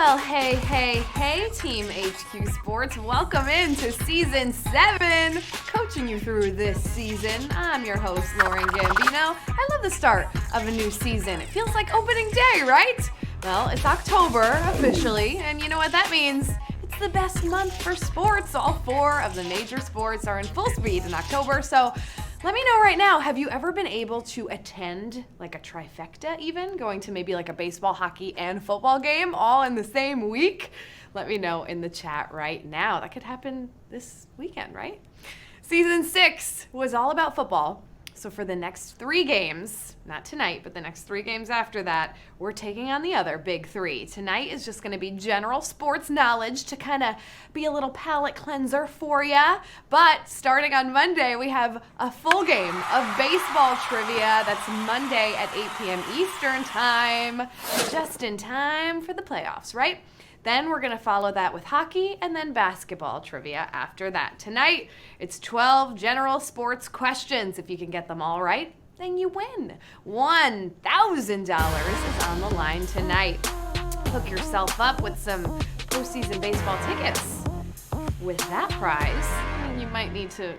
Well, hey, Team HQ Sports. Welcome into Season 7. Coaching you through this season, I'm your host, Lauren Gambino. I love the start of a new season. It feels like opening day, right? Well, it's October officially, and you know what that means. It's the best month for sports. All 4 of the major sports are in full speed in October, so let me know right now, have you ever been able to attend like a trifecta even? Going to maybe like a baseball, hockey, and football game all in the same week? Let me know in the chat right now. That could happen this weekend, right? Season 6 was all about football. So for the next 3 games, not tonight, but the next 3 games after that, we're taking on the other big 3. Tonight is just going to be general sports knowledge to kind of be a little palate cleanser for ya. But starting on Monday, we have a full game of baseball trivia. That's Monday at 8 p.m. Eastern time, just in time for the playoffs, right? Then we're going to follow that with hockey and then basketball trivia after that. Tonight, it's 12 general sports questions. If you can get them all right, then you win. $1,000 is on the line tonight. Hook yourself up with some postseason baseball tickets. With that prize, you might need to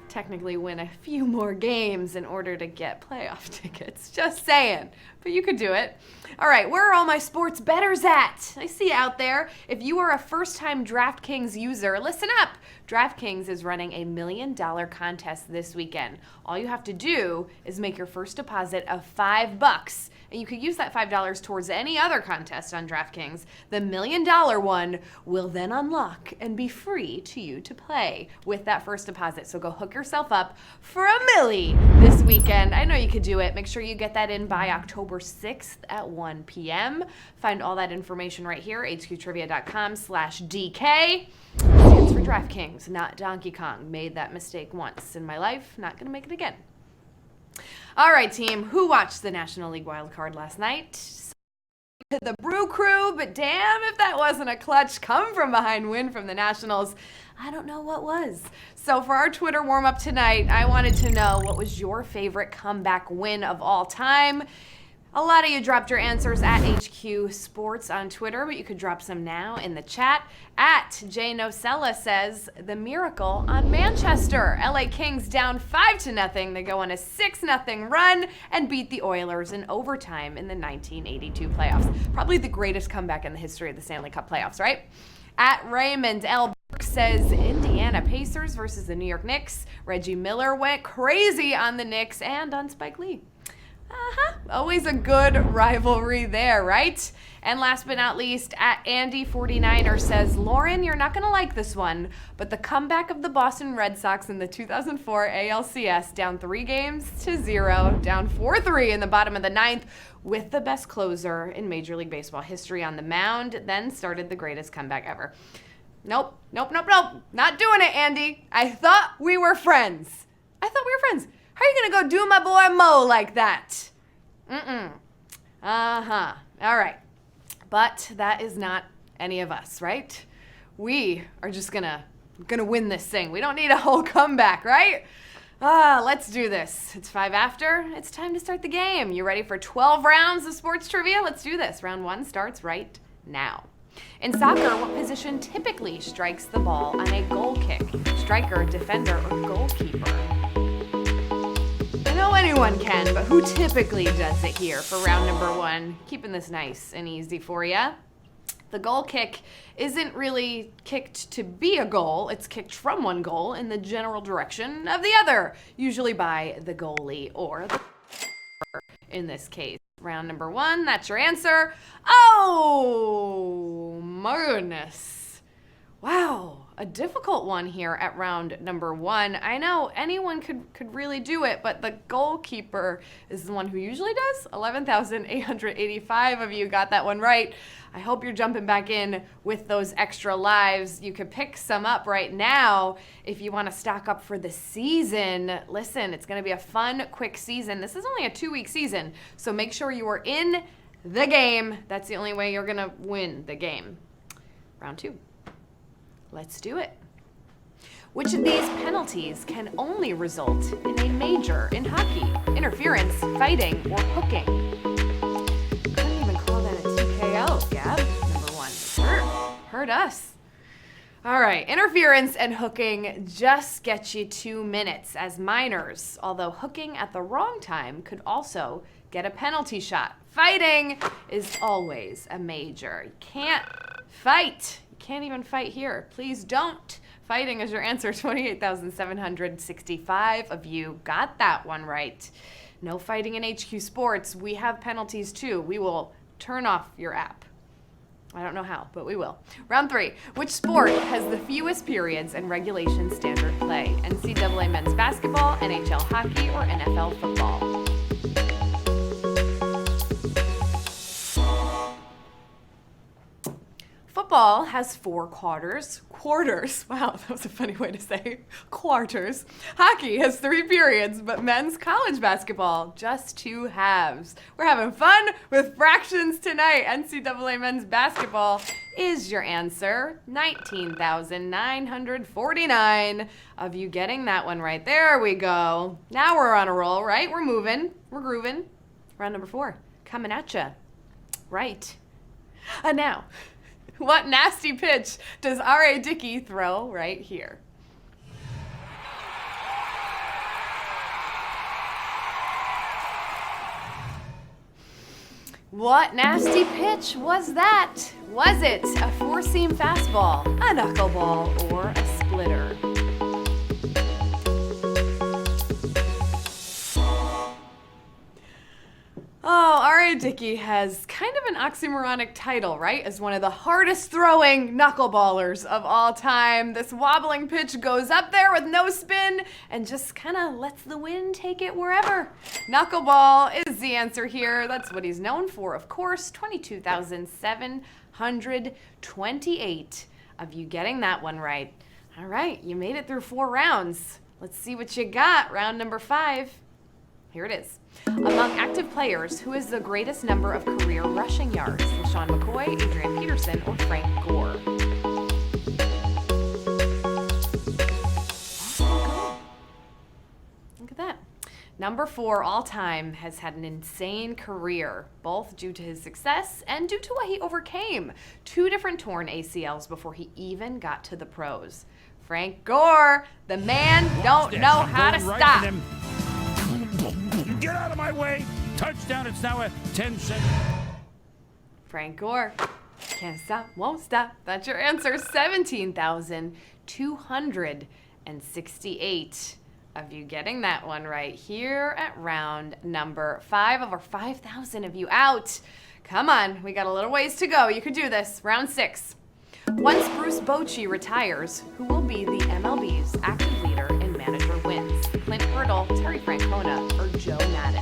technically win a few more games in order to get playoff tickets. Just saying. But you could do it. All right, where are all my sports bettors at? I see you out there. If you are a first-time DraftKings user, listen up. DraftKings is running a $1 million contest this weekend. All you have to do is make your first deposit of $5, and you could use that $5 towards any other contest on DraftKings. The $1 million one will then unlock and be free to you to play with that first deposit. So go hook yourself up for $1 million this weekend. I know you could do it. Make sure you get that in by October 6th at 1 p.m. Find all that information right here, hqtrivia.com/DK. Stands for DraftKings, not Donkey Kong. Made that mistake once in my life. Not going to make it again. All right, team. Who watched the National League Wild Card last night? The Brew Crew, but damn if that wasn't a clutch come from behind win from the Nationals. I don't know what was. So for our Twitter warm-up tonight, I wanted to know what was your favorite comeback win of all time. A lot of you dropped your answers at HQ Sports on Twitter, but you could drop some now in the chat. At Jay Nocella says, the miracle on Manchester. LA Kings down 5-0. They go on a 6-0 run and beat the Oilers in overtime in the 1982 playoffs. Probably the greatest comeback in the history of the Stanley Cup playoffs, right? At Raymond L. says Indiana Pacers versus the New York Knicks. Reggie Miller went crazy on the Knicks and on Spike Lee. Always a good rivalry there, right? And last but not least, at Andy49er says, Lauren, you're not going to like this one, but the comeback of the Boston Red Sox in the 2004 ALCS, down 3-0, down 4-3 in the bottom of the 9th, with the best closer in Major League Baseball history on the mound, then started the greatest comeback ever. Nope. Not doing it, Andy. I thought we were friends. How are you going to go do my boy Mo like that? All right. But that is not any of us, right? We are just gonna win this thing. We don't need a whole comeback, right? Let's do this. It's 5 after. It's time to start the game. You ready for 12 rounds of sports trivia? Let's do this. Round 1 starts right now. In soccer, what position typically strikes the ball on a goal kick? Striker, defender, or goalkeeper? I know anyone can, but who typically does it here for round number 1? Keeping this nice and easy for you. The goal kick isn't really kicked to be a goal. It's kicked from one goal in the general direction of the other, usually by the goalie or the in this case. Round number 1, that's your answer. Oh, my goodness. Wow. A difficult one here at round number 1. I know anyone could really do it, but the goalkeeper is the one who usually does. 11,885 of you got that one right. I hope you're jumping back in with those extra lives. You could pick some up right now if you want to stock up for the season. Listen, it's going to be a fun, quick season. This is only a 2-week season, so make sure you are in the game. That's the only way you're going to win the game. Round 2. Let's do it. Which of these penalties can only result in a major in hockey? Interference, fighting, or hooking? Couldn't even call that a TKO, Gab. Number 1. Start us. All right, interference and hooking just get you 2 minutes as minors, although hooking at the wrong time could also get a penalty shot. Fighting is always a major. You can't fight. You can't even fight here. Please don't. Fighting is your answer. 28,765 of you got that one right. No fighting in HQ Sports. We have penalties too. We will turn off your app. I don't know how, but we will. Round 3. Which sport has the fewest periods in regulation standard play? NCAA men's basketball, NHL hockey, or NFL football? Football has 4 quarters. Wow, that was a funny way to say quarters. Hockey has 3 periods, but men's college basketball, just 2 halves. We're having fun with fractions tonight. NCAA men's basketball is your answer. 19,949 of you getting that one right. There we go. Now we're on a roll, right? We're moving. We're grooving. Round number 4. Coming at ya. Right. Now. What nasty pitch does R.A. Dickey throw right here? What nasty pitch was that? Was it a 4-seam fastball, a knuckleball, or a splitter? Oh, R.A. Dickey has kind of an oxymoronic title, right? As one of the hardest throwing knuckleballers of all time. This wobbling pitch goes up there with no spin and just kind of lets the wind take it wherever. Knuckleball is the answer here. That's what he's known for, of course. 22,728 of you getting that one right. All right, you made it through 4 rounds. Let's see what you got. Round number 5. Here it is. Among active players, who has the greatest number of career rushing yards? LeSean McCoy, Adrian Peterson, or Frank Gore? Look at that. Number 4 all time has had an insane career, both due to his success and due to what he overcame. 2 different torn ACLs before he even got to the pros. Frank Gore, the man don't know how to stop. Get out of my way! Touchdown, it's now a 10-second. Frank Gore, can't stop, won't stop. That's your answer. 17,268 of you getting that one right here at round number 5. Over 5,000 of you out. Come on, we got a little ways to go. You could do this. Round 6. Once Bruce Bochy retires, who will be the MLB's active leader in manager wins? Clint Hurdle, Terry Francona, or Joe Madden?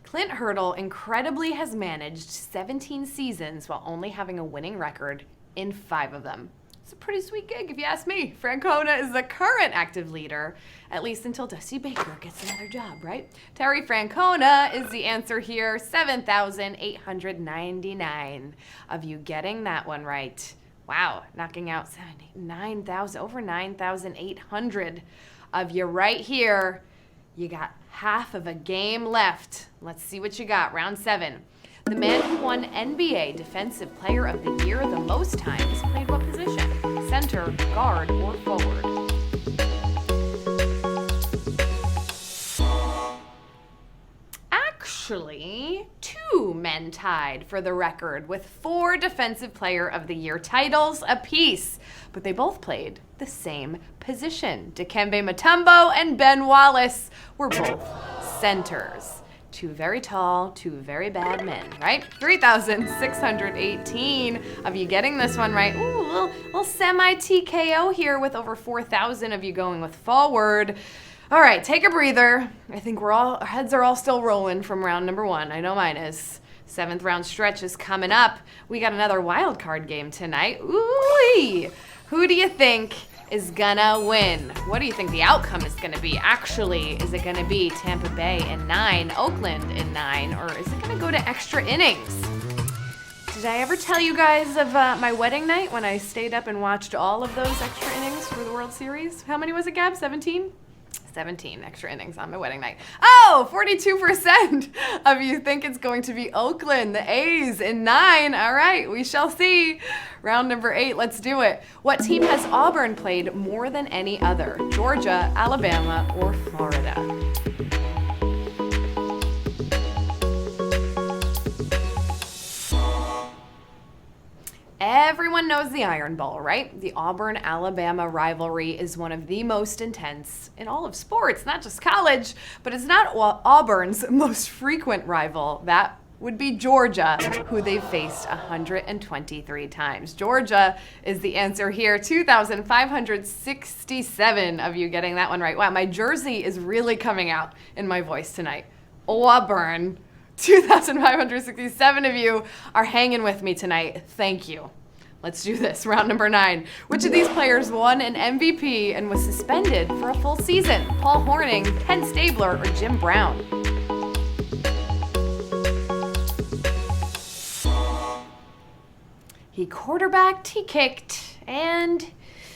Clint Hurdle incredibly has managed 17 seasons while only having a winning record in 5 of them. It's a pretty sweet gig if you ask me. Francona is the current active leader, at least until Dusty Baker gets another job, right? Terry Francona is the answer here. 7,899 of you getting that one right. Wow, knocking out 9,000, over 9,800 of you right here. You got half of a game left. Let's see what you got. Round 7. The man who won NBA Defensive Player of the Year the most times played what position? Center, guard, or forward? Actually, 2 men tied for the record with 4 Defensive Player of the Year titles apiece, but they both played the same position. Dikembe Mutombo and Ben Wallace were both centers. 2 very tall, 2 very bad men, right? 3,618 of you getting this one right. Ooh, little semi-TKO here with over 4,000 of you going with forward. All right, take a breather. I think our heads are all still rolling from round number 1. I know mine is. 7th round stretch is coming up. We got another wild card game tonight. Ooh-wee. Who do you think is gonna win? What do you think the outcome is gonna be? Actually, is it gonna be Tampa Bay in 9, Oakland in 9, or is it gonna go to extra innings? Did I ever tell you guys of my wedding night when I stayed up and watched all of those extra innings for the World Series? How many was it, Gab? 17? 17 extra innings on my wedding night. Oh, 42% of you think it's going to be Oakland, the A's in 9. All right, we shall see. Round number 8, let's do it. What team has Auburn played more than any other? Georgia, Alabama, or Florida? Everyone knows the Iron Bowl, right? The Auburn-Alabama rivalry is one of the most intense in all of sports, not just college, but it's not Auburn's most frequent rival. That would be Georgia, who they've faced 123 times. Georgia is the answer here. 2,567 of you getting that one right. Wow, my Jersey is really coming out in my voice tonight. Auburn. 2,567 of you are hanging with me tonight. Thank you. Let's do this. Round number 9. Which of these players won an MVP and was suspended for a full season? Paul Hornung, Ken Stabler, or Jim Brown? He quarterbacked, he kicked, and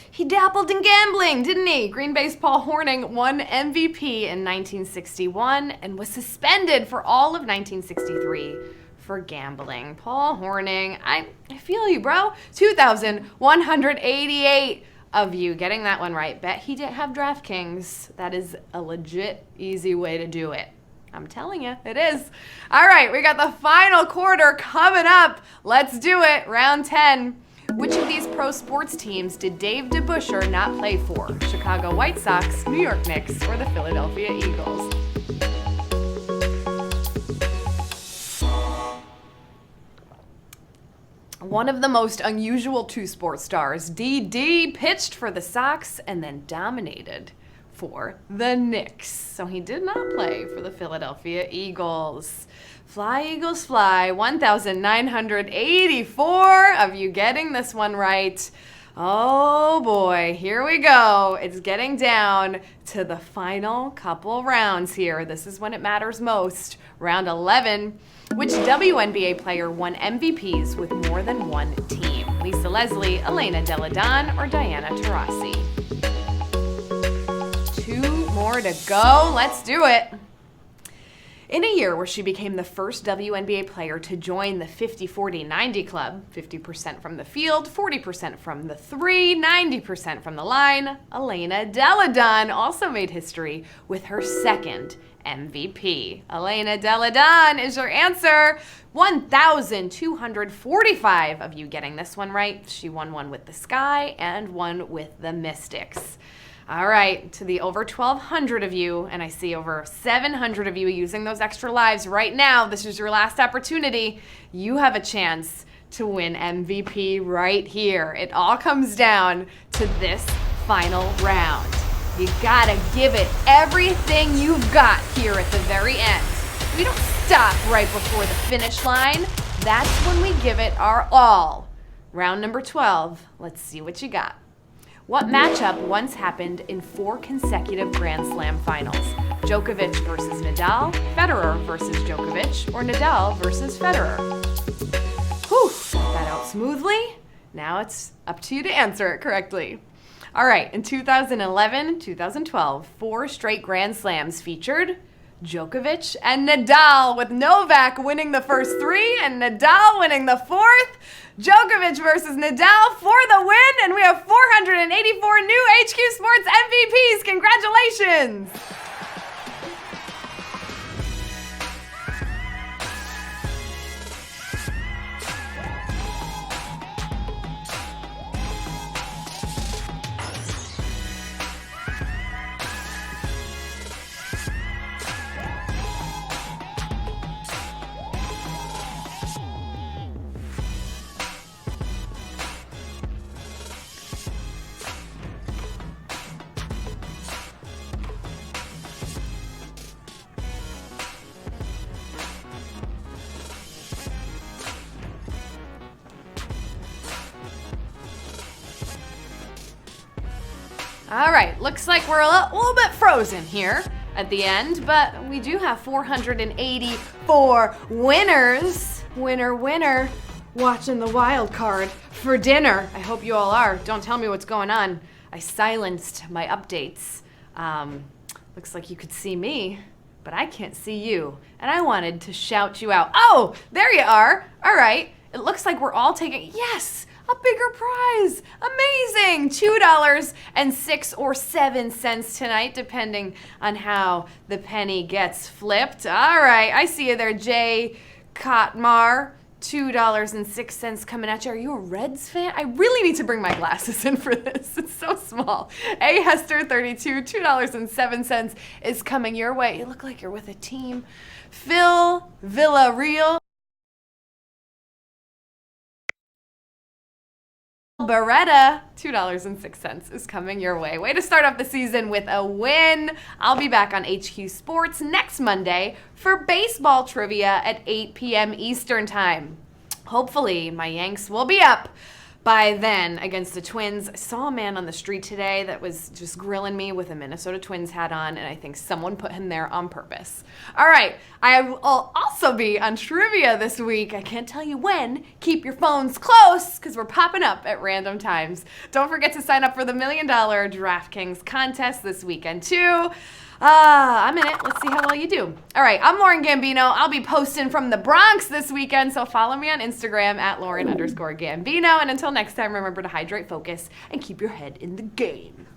he dabbled in gambling, didn't he? Green Bay's Paul Hornung won MVP in 1961 and was suspended for all of 1963 for gambling. Paul Hornung, I feel you, bro. 2,188 of you getting that one right. Bet he didn't have DraftKings. That is a legit easy way to do it. I'm telling you, it is. All right, we got the final quarter coming up. Let's do it. Round 10. Which of these pro sports teams did Dave DeBusschere not play for? Chicago White Sox, New York Knicks, or the Philadelphia Eagles? One of the most unusual two sports stars, DD, pitched for the Sox and then dominated for the Knicks. So he did not play for the Philadelphia Eagles. Fly, Eagles, fly. 1,984 of you getting this one right. Oh boy, here we go. It's getting down to the final couple rounds here. This is when it matters most. Round 11. Which WNBA player won MVPs with more than one team? Lisa Leslie, Elena Delle Donne, or Diana Taurasi? 2 more to go. Let's do it. In a year where she became the first WNBA player to join the 50-40-90 club, 50% from the field, 40% from the three, 90% from the line, Elena Delle Donne also made history with her second MVP. Elena Delle Donne is your answer. 1,245 of you getting this one right. She won one with the Sky and one with the Mystics. All right, to the over 1,200 of you, and I see over 700 of you using those extra lives right now, this is your last opportunity. You have a chance to win MVP right here. It all comes down to this final round. You gotta give it everything you've got here at the very end. We don't stop right before the finish line. That's when we give it our all. Round number 12, let's see what you got. What matchup once happened in 4 consecutive Grand Slam finals? Djokovic versus Nadal, Federer versus Djokovic, or Nadal versus Federer? Whew, got that out smoothly. Now it's up to you to answer it correctly. All right, in 2011, 2012, 4 straight Grand Slams featured Djokovic and Nadal, with Novak winning the first 3 and Nadal winning the 4th. Djokovic versus Nadal for the win, and we have 484 new HQ Sports MVPs. Congratulations! All right, looks like we're a little bit frozen here at the end, but we do have 484 winners. Winner, winner, watching the wild card for dinner. I hope you all are. Don't tell me what's going on. I silenced my updates Looks like you could see me, but I can't see you. And I wanted to shout you out. Oh, there you are. All right. It looks like we're all taking, yes, a bigger prize. Amazing. $2.06 or 7 cents tonight, depending on how the penny gets flipped. All right. I see you there, Jay Kotmar. $2.06 coming at you. Are you a Reds fan? I really need to bring my glasses in for this. It's so small. A Hester 32, $2.07 is coming your way. You look like you're with a team. Phil Villarreal. Beretta, $2.06 is coming your way. Way to start off the season with a win. I'll be back on HQ Sports next Monday for baseball trivia at 8 p.m. Eastern Time. Hopefully, my Yanks will be up by then against the Twins. I saw a man on the street today that was just grilling me with a Minnesota Twins hat on, and I think someone put him there on purpose. All right, I will also be on trivia this week. I can't tell you when. Keep your phones close, because we're popping up at random times. Don't forget to sign up for the $1 Million DraftKings contest this weekend, too. I'm in it. Let's see how well you do. All right, I'm Lauren Gambino. I'll be posting from the Bronx this weekend, so follow me on Instagram at Lauren_Gambino. And until next time, remember to hydrate, focus, and keep your head in the game.